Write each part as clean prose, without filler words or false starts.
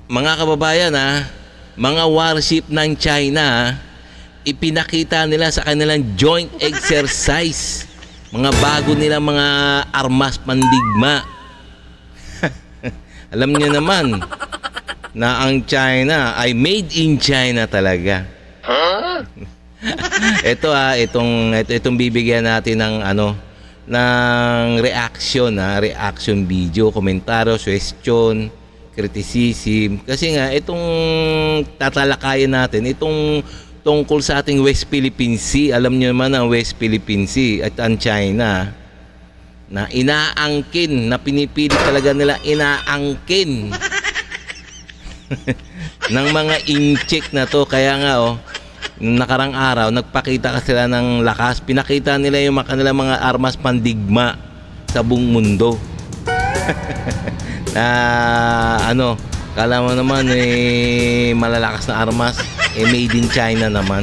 Mga kababayan mga warship ng China ipinakita nila sa kanilang joint exercise. Mga bago nilang mga armas pandigma. Alam niyo naman na ang China ay made in China talaga. Itong bibigyan natin ng ng reaction video, komentaryo, question, criticism. Kasi nga itong tatalakayan natin, itong tungkol sa ating West Philippine Sea. Alam niyo naman ang West Philippine Sea at ang China na inaangkin, na pinipili talaga nila inaangkin ng mga incheck na to. Kaya nga nakarang araw nagpakita ka sila ng lakas, pinakita nila yung kanilang mga armas pandigma sa buong mundo. Kala mo naman malalakas na armas, made in China naman.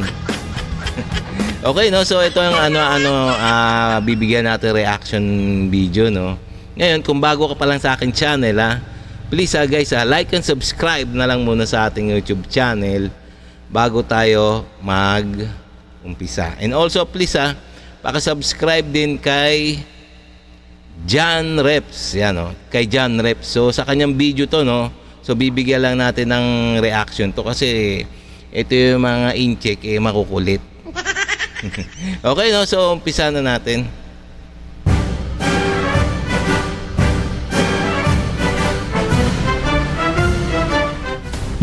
Okay, no? So ito yung bibigyan natin reaction video, no? Ngayon, kung bago ka pa lang sa akin channel, please guys, like and subscribe na lang muna sa ating YouTube channel bago tayo mag-umpisa. And also please paka-subscribe din kay John Reps. Yan, kay John Reps. So sa kanyang video to, no? So bibigyan lang natin ng reaction to kasi ito yung mga in-check makukulit. Okay, no? So umpisa na natin.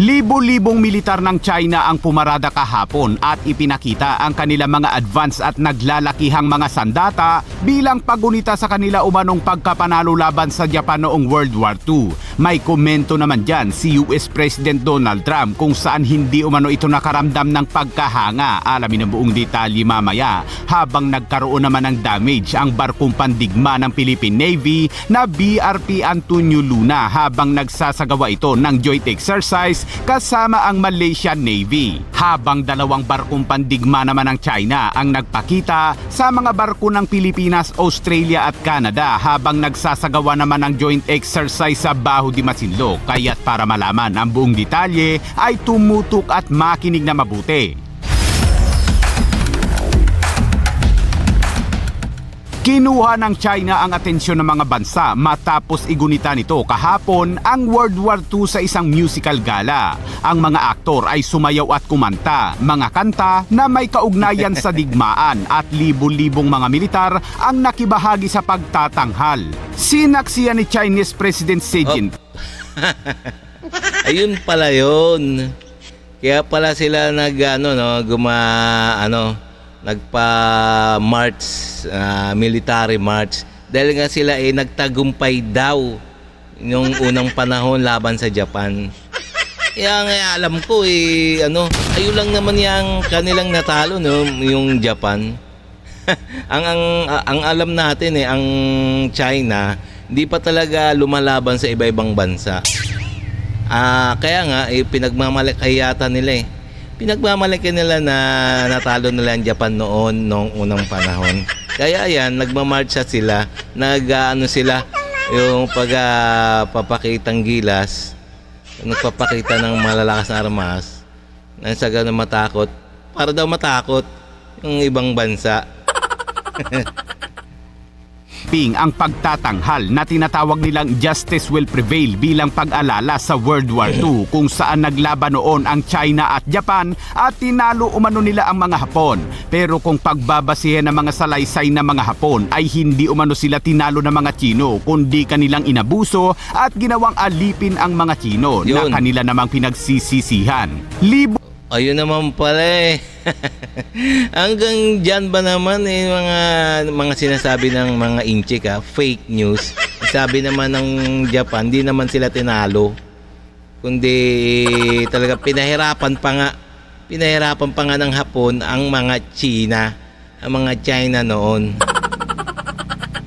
Libo-libong militar ng China ang pumarada kahapon at ipinakita ang kanilang mga advance at naglalakihang mga sandata bilang pagunita sa kanila umanong pagkapanalo laban sa Japan noong World War II. May komento naman dyan si US President Donald Trump kung saan hindi umano ito nakaramdam ng pagkahanga. Alamin ang buong detalye mamaya. Habang nagkaroon naman ng damage ang barkong pandigma ng Philippine Navy na BRP Antonio Luna habang nagsasagawa ito ng joint exercise kasama ang Malaysian Navy. Habang dalawang barkong pandigma naman ng China ang nagpakita sa mga barko ng Pilipinas, Australia at Canada habang nagsasagawa naman ng joint exercise sa Baho de Masinloc. Kaya't para malaman ang buong detalye ay tumutok at makinig na mabuti. Kinuha ng China ang atensyon ng mga bansa matapos igunita nito kahapon ang World War II sa isang musical gala. Ang mga aktor ay sumayaw at kumanta, mga kanta na may kaugnayan sa digmaan at libo-libong mga militar ang nakibahagi sa pagtatanghal. Sinaksiyan ni Chinese President Xi Jinping. Ayun pala yun. Kaya pala sila nagpa-march, military march. Dahil nga sila nagtagumpay daw yung unang panahon laban sa Japan. Kaya nga alam ko ayun lang naman yung kanilang natalo, no, yung Japan. ang alam natin ang China hindi pa talaga lumalaban sa iba-ibang bansa. Kaya nga pinagmamalaki yata nila pinagmamalaki nila na natalo nila ang Japan noong unang panahon. Kaya yan, nagmamarcha sila, sila yung papakitang gilas, nagpapakita ng malalakas na armas, nang sa ganun matakot, para daw matakot yung ibang bansa. Ang pagtatanghal na tinatawag nilang Justice Will Prevail bilang pag-alala sa World War II kung saan naglaban noon ang China at Japan at tinalo umano nila ang mga Hapon. Pero kung pagbabasihan ng mga salaysay ng mga Hapon ay hindi umano sila tinalo ng mga Chino kundi kanilang inabuso at ginawang alipin ang mga Chino na kanila namang pinagsisisihan. Ayun naman pala Hanggang dyan ba naman mga sinasabi ng mga incheck fake news. Sabi naman ng Japan, di naman sila tinalo. Kundi talaga pinahirapan pa nga ng Hapon ang mga China noon.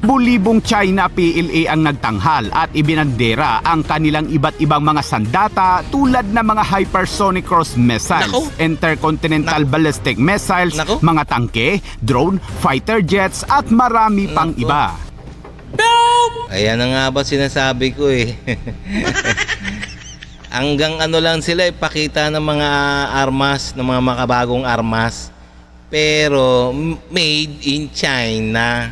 Libo-libong China PLA ang nagtanghal at ibinandera ang kanilang iba't ibang mga sandata tulad ng mga hypersonic cruise missiles, intercontinental ballistic missiles, mga tangke, drone, fighter jets at marami pang iba. Ayan na nga ba sinasabi ko Hanggang ano lang sila, ipakita ng mga armas, ng mga makabagong armas. Pero made in China.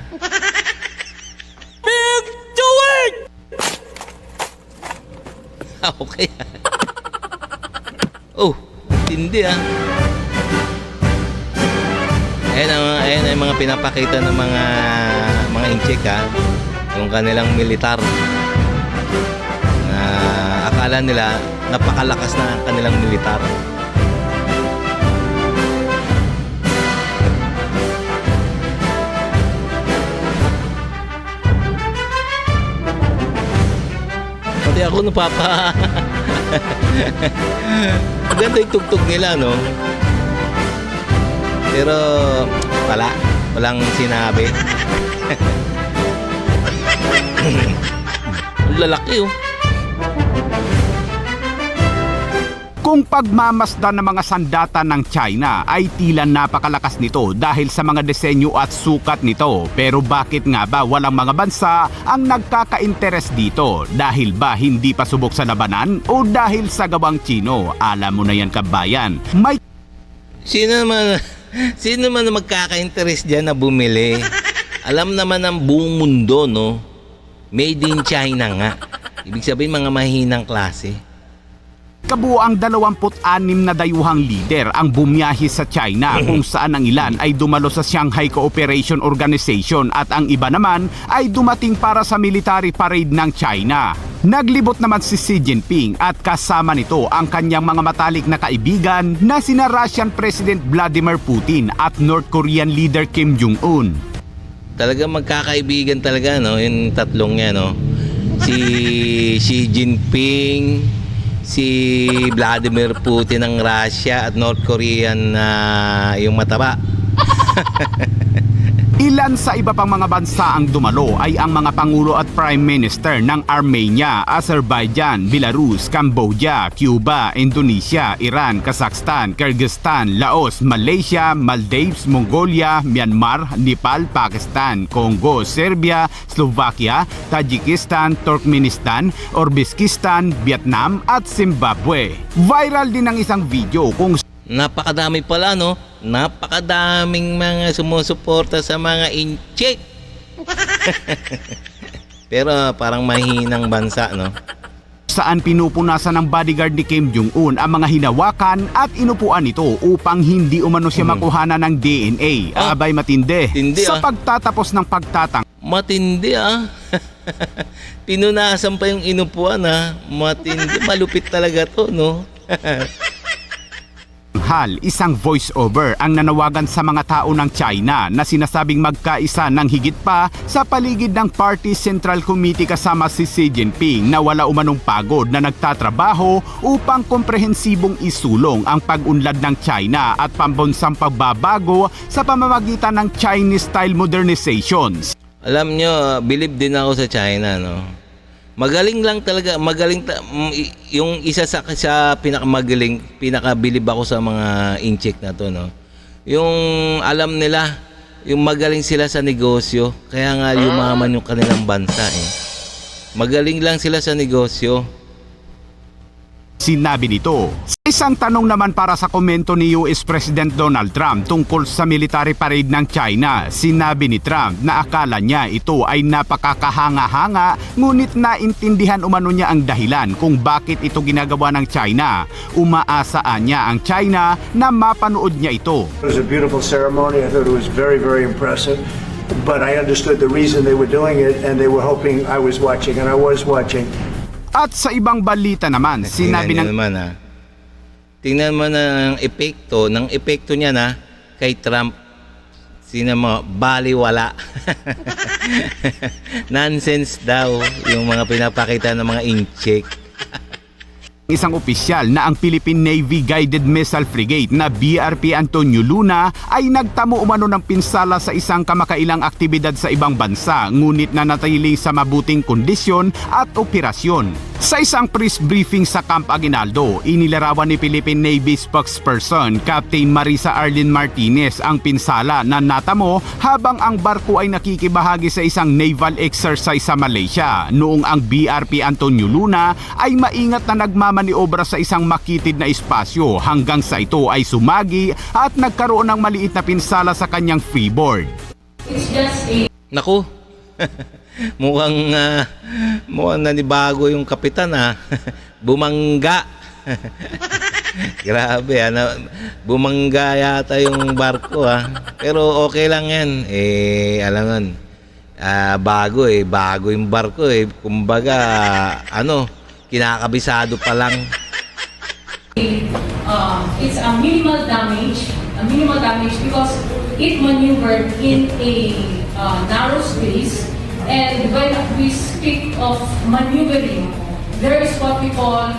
Okay. Oh, tindi ah. Ayan ang mga pinapakita ng mga incheck ah. Yung kanilang militar. Na akala nila napakalakas na ang kanilang militar. Pati ako napapa... Maganda yung tugtog nila, no? Pero walang sinabi. Lalaki, oh. Kung pagmamasdan ng mga sandata ng China ay tila napakalakas nito dahil sa mga disenyo at sukat nito. Pero bakit nga ba walang mga bansa ang nagkaka-interes dito? Dahil ba hindi pa subok sa labanan o dahil sa gawang Chino? Alam mo na yan, kabayan. May Sino naman na magkaka-interest dyan na bumili? Alam naman ng buong mundo, no? Made in China nga. Ibig sabihin mga mahinang klase. kabuoang 26 na dayuhang lider ang bumiyahe sa China kung saan ang ilan ay dumalo sa Shanghai Cooperation Organization at ang iba naman ay dumating para sa military parade ng China. Naglibot naman si Xi Jinping at kasama nito ang kanyang mga matalik na kaibigan na sina Russian President Vladimir Putin at North Korean leader Kim Jong-un. Talaga magkakaibigan talaga, no, yung tatlong yan, no. Si Xi Jinping, si Vladimir Putin ng Russia at North Korean na yung mataba. Ilan sa iba pang mga bansa ang dumalo ay ang mga pangulo at prime minister ng Armenia, Azerbaijan, Belarus, Cambodia, Cuba, Indonesia, Iran, Kazakhstan, Kyrgyzstan, Laos, Malaysia, Maldives, Mongolia, Myanmar, Nepal, Pakistan, Congo, Serbia, Slovakia, Tajikistan, Turkmenistan, Uzbekistan, Vietnam at Zimbabwe. Viral din ang isang video kung Napakadami pala, no? Napakadaming mga sumusuporta sa mga incheck. Pero parang mahinang bansa, no? saan pinupunasan ng bodyguard ni Kim Jong-un ang mga hinawakan at inupuan nito upang hindi umano siya makuhanan ng DNA. Abay matindi. Tindi, Sa pagtatapos ng pagtatang Matindi, ah. Pinunasan pa yung inupuan, ah. Matindi. Malupit talaga to, no? isang voice-over ang nanawagan sa mga tao ng China na sinasabing magkaisa ng higit pa sa paligid ng Party Central Committee kasama si Xi Jinping na wala umanong pagod na nagtatrabaho upang komprehensibong isulong ang pag-unlad ng China at pambansang pagbabago sa pamamagitan ng Chinese-style modernizations. Alam nyo, believe din ako sa China, no? Magaling lang talaga, yung isa sa pinakamagaling, pinakabilib ako sa mga incheck na to, no. Yung alam nila, yung magaling sila sa negosyo, kaya nga yumaman yung kanilang bansa, eh. Magaling lang sila sa negosyo. Sinabi nito. Isang tanong naman para sa komento ni US President Donald Trump tungkol sa military parade ng China. Sinabi ni Trump na akala niya ito ay napakakahanga-hanga ngunit naintindihan umano niya ang dahilan kung bakit ito ginagawa ng China. Umaasaan niya ang China na mapanood niya ito. It was a beautiful ceremony. I thought it was very, very impressive. But I understood the reason they were doing it and they were hoping I was watching and I was watching. At sa ibang balita naman, sinabi ng Tingnan mo ng epekto niya na kay Trump. Sino mo, baliwala. Nonsense daw yung mga pinapakita ng mga incheck. Isang opisyal na ang Philippine Navy Guided Missile Frigate na BRP Antonio Luna ay nagtamo umano ng pinsala sa isang kamakailang aktibidad sa ibang bansa ngunit nanatili sa mabuting kondisyon at operasyon. Sa isang press briefing sa Camp Aguinaldo, inilarawan ni Philippine Navy spokesperson Captain Marisa Arlene Martinez ang pinsala na natamo habang ang barko ay nakikibahagi sa isang naval exercise sa Malaysia noong ang BRP Antonio Luna ay maingat na nagmamaniobra sa isang makitid na espasyo hanggang sa ito ay sumagi at nagkaroon ng maliit na pinsala sa kanyang freeboard. It's just a Naku, mukhang nanibago yung kapitan Bumangga. Grabe bumangga yata yung barko Pero okay lang yan. Alangan. Bago yung barko Kumbaga, kinakabisado pa lang. it's a minimal damage because it maneuvered in a narrow space, and when we speak of maneuvering, there is what we call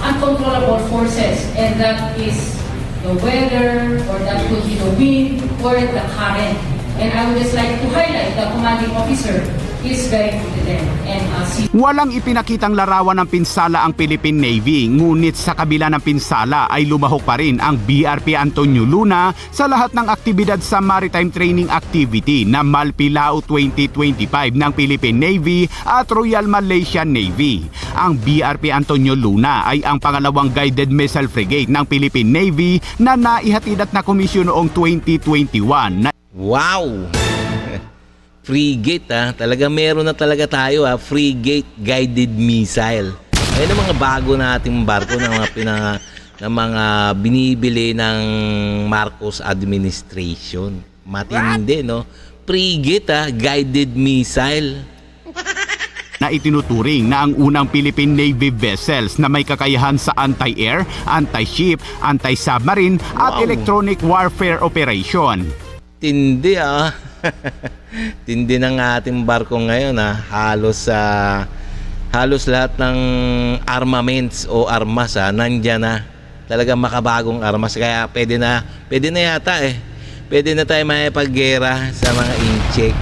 uncontrollable forces, and that is the weather, or that could be the wind or the current. And I would just like to highlight the commanding officer is very competent and Walang ipinakitang larawan ng pinsala ang Philippine Navy, ngunit sa kabila ng pinsala ay lumahok pa rin ang BRP Antonio Luna sa lahat ng aktibidad sa Maritime Training Activity na Malpilao 2025 ng Philippine Navy at Royal Malaysian Navy. Ang BRP Antonio Luna ay ang pangalawang guided missile frigate ng Philippine Navy na naihatid at nakomisyon noong 2021 Wow! Frigate talaga meron na talaga tayo frigate guided missile. Ayun ang mga bago nating barko ng mga binibili ng Marcos administration. Matindi, no? Frigate guided missile. na itinuturing na ang unang Philippine Navy vessels na may kakayahan sa anti-air, anti-ship, anti-submarine at Wow. electronic warfare operation. Tindi Tindi ng ating barko ngayon halos lahat ng armaments o armas nandyan na. Talagang makabagong armas kaya pwede na yata Pwede na tayo makipaggera sa mga incheck.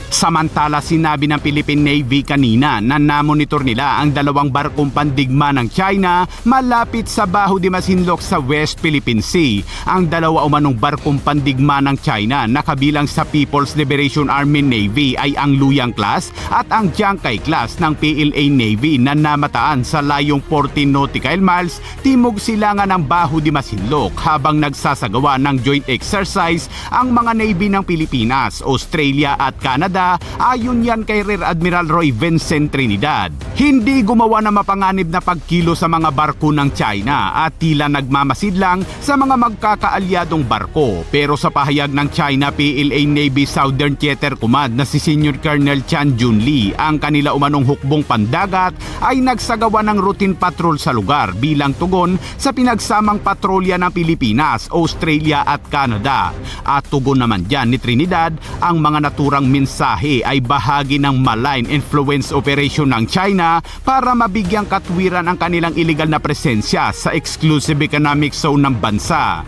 Samantala, sinabi ng Philippine Navy kanina na namonitor nila ang dalawang barkong pandigma ng China malapit sa Baho de Masinloc sa West Philippine Sea. Ang dalawa umanong barkong pandigma ng China na kabilang sa People's Liberation Army Navy ay ang Luyang Class at ang Jiangkai Class ng PLA Navy na namataan sa layong 14 nautical miles timog silangan ng Baho de Masinloc habang nagsasagawa ng joint exercise ang mga Navy ng Pilipinas, Australia at Canada. Ayon yan kay Rear Admiral Roy Vincent Trinidad. Hindi gumawa na mapanganib na pagkilo sa mga barko ng China at tila nagmamasid lang sa mga magkakaalyadong barko. Pero sa pahayag ng China PLA Navy Southern Theater Command na si Senior Colonel Chan Junli, ang kanila umanong hukbong pandagat ay nagsagawa ng routine patrol sa lugar bilang tugon sa pinagsamang patrolya ng Pilipinas, Australia at Canada. At tugon naman dyan ni Trinidad, ang mga naturang mensahe ay bahagi ng malign influence operation ng China para mabigyang katwiran ang kanilang illegal na presensya sa exclusive economic zone ng bansa.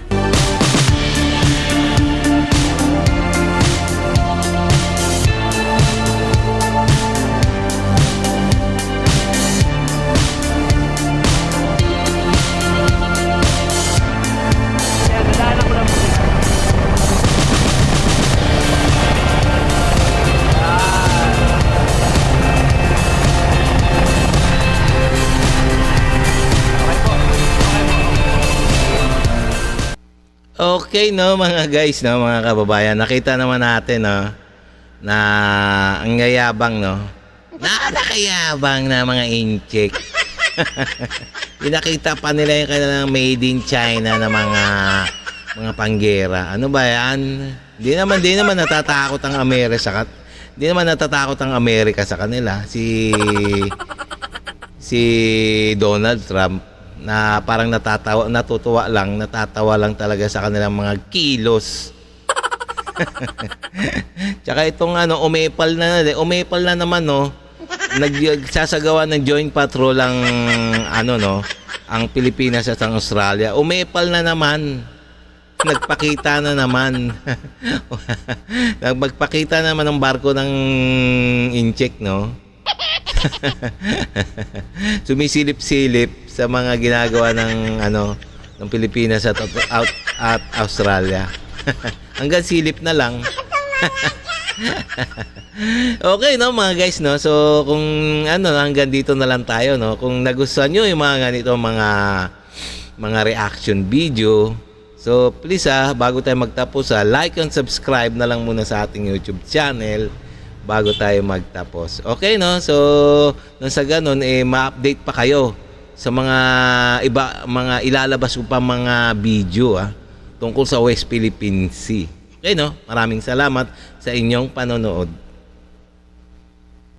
Okay, mga guys, mga kababayan, nakita naman natin na ang yayabang nakakayabang na mga incheck. Pinakita pa nila yung kanilang made in China na mga panggera. Ano ba yan? Di naman natatakot ang Amerika ang Amerika sa kanila. Si Donald Trump na parang natatawa lang talaga sa kanilang mga kilos. Tsaka itong umepal na naman nagsasagawa ng joint patrol ang ang Pilipinas at ang Australia. Umepal na naman. Nagpakita na naman. Magpakita naman ng barko ng incheck, Sumisilip-silip sa mga ginagawa ng ng Pilipinas at Australia. Hanggang silip na lang. Okay, no, mga guys, no. So kung hanggang dito na lang tayo, no. Kung nagustuhan niyo yung mga ganito mga reaction video, so please bago tayo magtapos, like and subscribe na lang muna sa ating YouTube channel bago tayo magtapos. Okay, no? So nang sa ganun ma-update pa kayo sa mga ilalabas ko pa mga video tungkol sa West Philippine Sea. Okay, no? Maraming salamat sa inyong panonood.